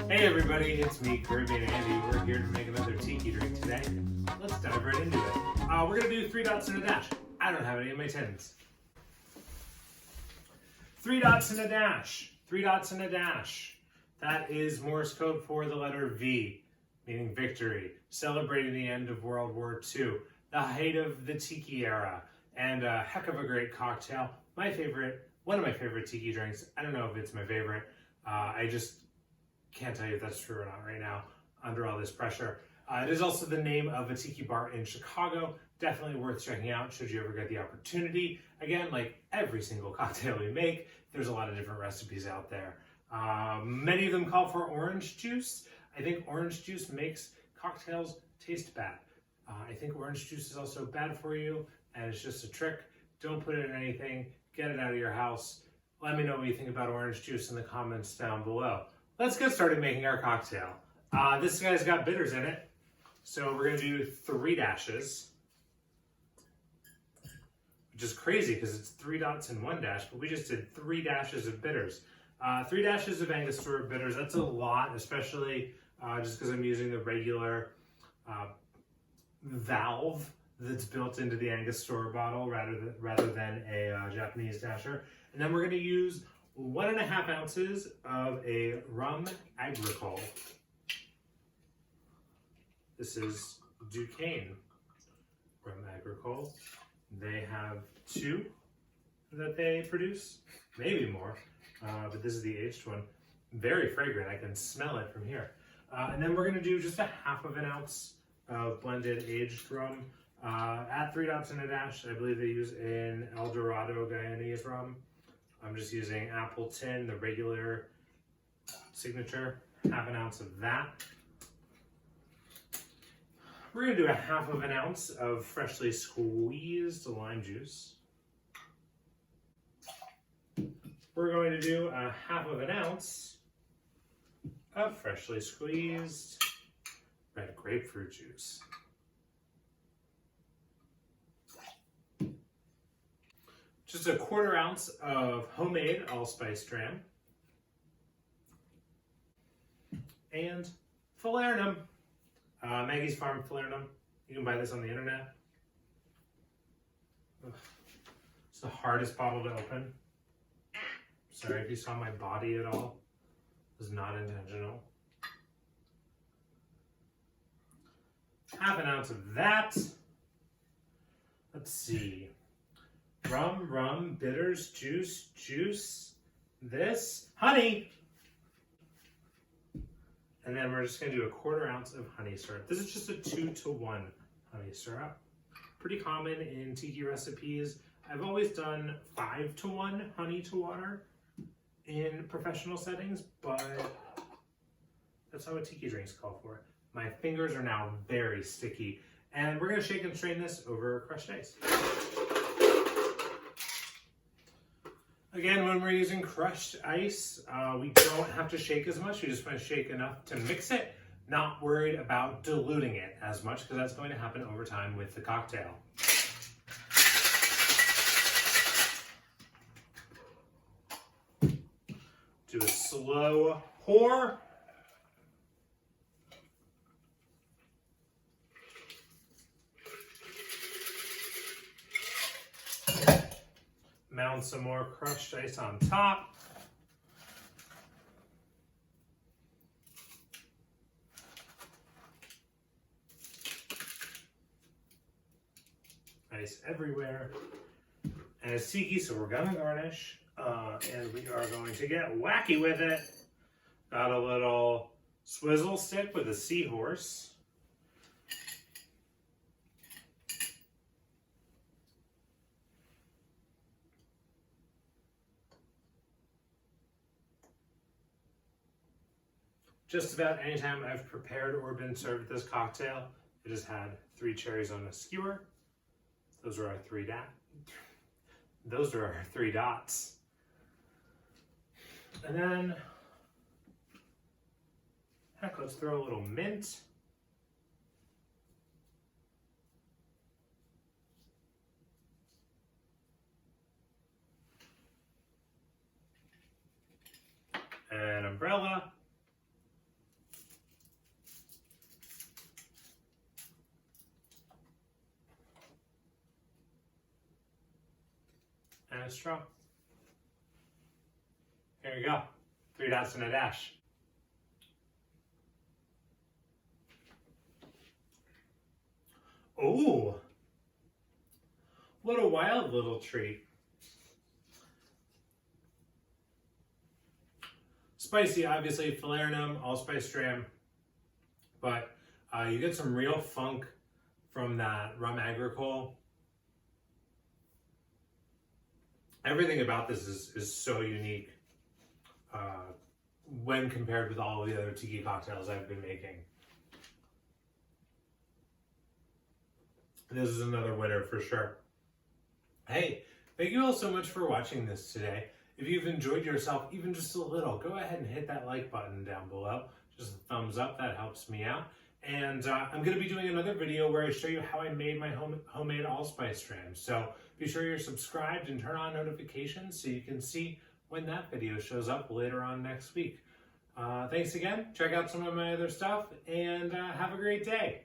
Hey everybody, it's me, Caribbean Andy. We're here to make another Tiki drink today. Let's dive right into it. We're going to do 3 dots and a dash. I don't have any of my tins. 3 dots and a dash. 3 dots and a dash. That is Morse code for the letter V, meaning victory, celebrating the end of World War II, the height of the Tiki era, and a heck of a great cocktail. My favorite, one of my favorite Tiki drinks. I don't know if it's my favorite. I just can't tell you if that's true or not right now under all this pressure. It is also the name of a tiki bar in Chicago. Definitely worth checking out should you ever get the opportunity. Again, like every single cocktail we make, there's a lot of different recipes out there. Many of them call for orange juice. I think orange juice makes cocktails taste bad. I think orange juice is also bad for you, and it's just a trick. Don't put it in anything. Get it out of your house. Let me know what you think about orange juice in the comments down below. Let's get started making our cocktail. This guy's got bitters in it, so we're going to do 3 dashes, which is crazy because it's 3 dots and 1 dash, but we just did 3 dashes of bitters. 3 dashes of Angostura bitters, that's a lot, especially just because I'm using the regular valve that's built into the Angostura bottle rather than a Japanese dasher. And then we're going to use 1.5 ounces of a Rhum Agricole. This is Duquesne Rhum Agricole. They have 2 that they produce, maybe more, but this is the aged one. Very fragrant, I can smell it from here. And then we're gonna do just 1/2 ounce of blended aged rum at 3 dots and a dash. I believe they use an El Dorado Guyanese rum. I'm just using Appleton, the regular signature, 1/2 ounce of that. We're gonna do 1/2 ounce of freshly squeezed lime juice. We're going to do 1/2 ounce of freshly squeezed red grapefruit juice. Just 1/4 ounce of homemade Allspice Dram. And Falernum. Maggie's Farm Falernum. You can buy this on the internet. Ugh. It's the hardest bottle to open. Sorry if you saw my body at all. It was not intentional. 1/2 ounce of that. Let's see. Rum, bitters, juice, this, honey. And then we're just gonna do 1/4 ounce of honey syrup. This is just a 2-to-1 honey syrup. Pretty common in tiki recipes. I've always done 5-to-1 honey to water in professional settings, but that's not what tiki drinks call for. My fingers are now very sticky, and we're gonna shake and strain this over crushed ice. Again, when we're using crushed ice, we don't have to shake as much. We just want to shake enough to mix it, not worried about diluting it as much because that's going to happen over time with the cocktail. Do a slow pour. Mound some more crushed ice on top. Ice everywhere. And it's tiki, so we're gonna garnish. And we are going to get wacky with it. Got a little swizzle stick with a seahorse. Just about any time I've prepared or been served this cocktail, it has had 3 cherries on a skewer. Those are our 3 dots. And then, heck, let's throw a little mint. An umbrella. my straw. There you go. 3 dots and a dash. Oh, what a wild little treat. Spicy, obviously, Falernum, Allspice Dram, but you get some real funk from that Rhum Agricole. Everything about this is so unique when compared with all the other tiki cocktails I've been making. This is another winner for sure. Hey, thank you all so much for watching this today. If you've enjoyed yourself even just a little, go ahead and hit that like button down below. Just a thumbs up, that helps me out. And I'm going to be doing another video where I show you how I made my homemade allspice dram. So be sure you're subscribed and turn on notifications so you can see when that video shows up later on next week. Thanks again. Check out some of my other stuff and have a great day.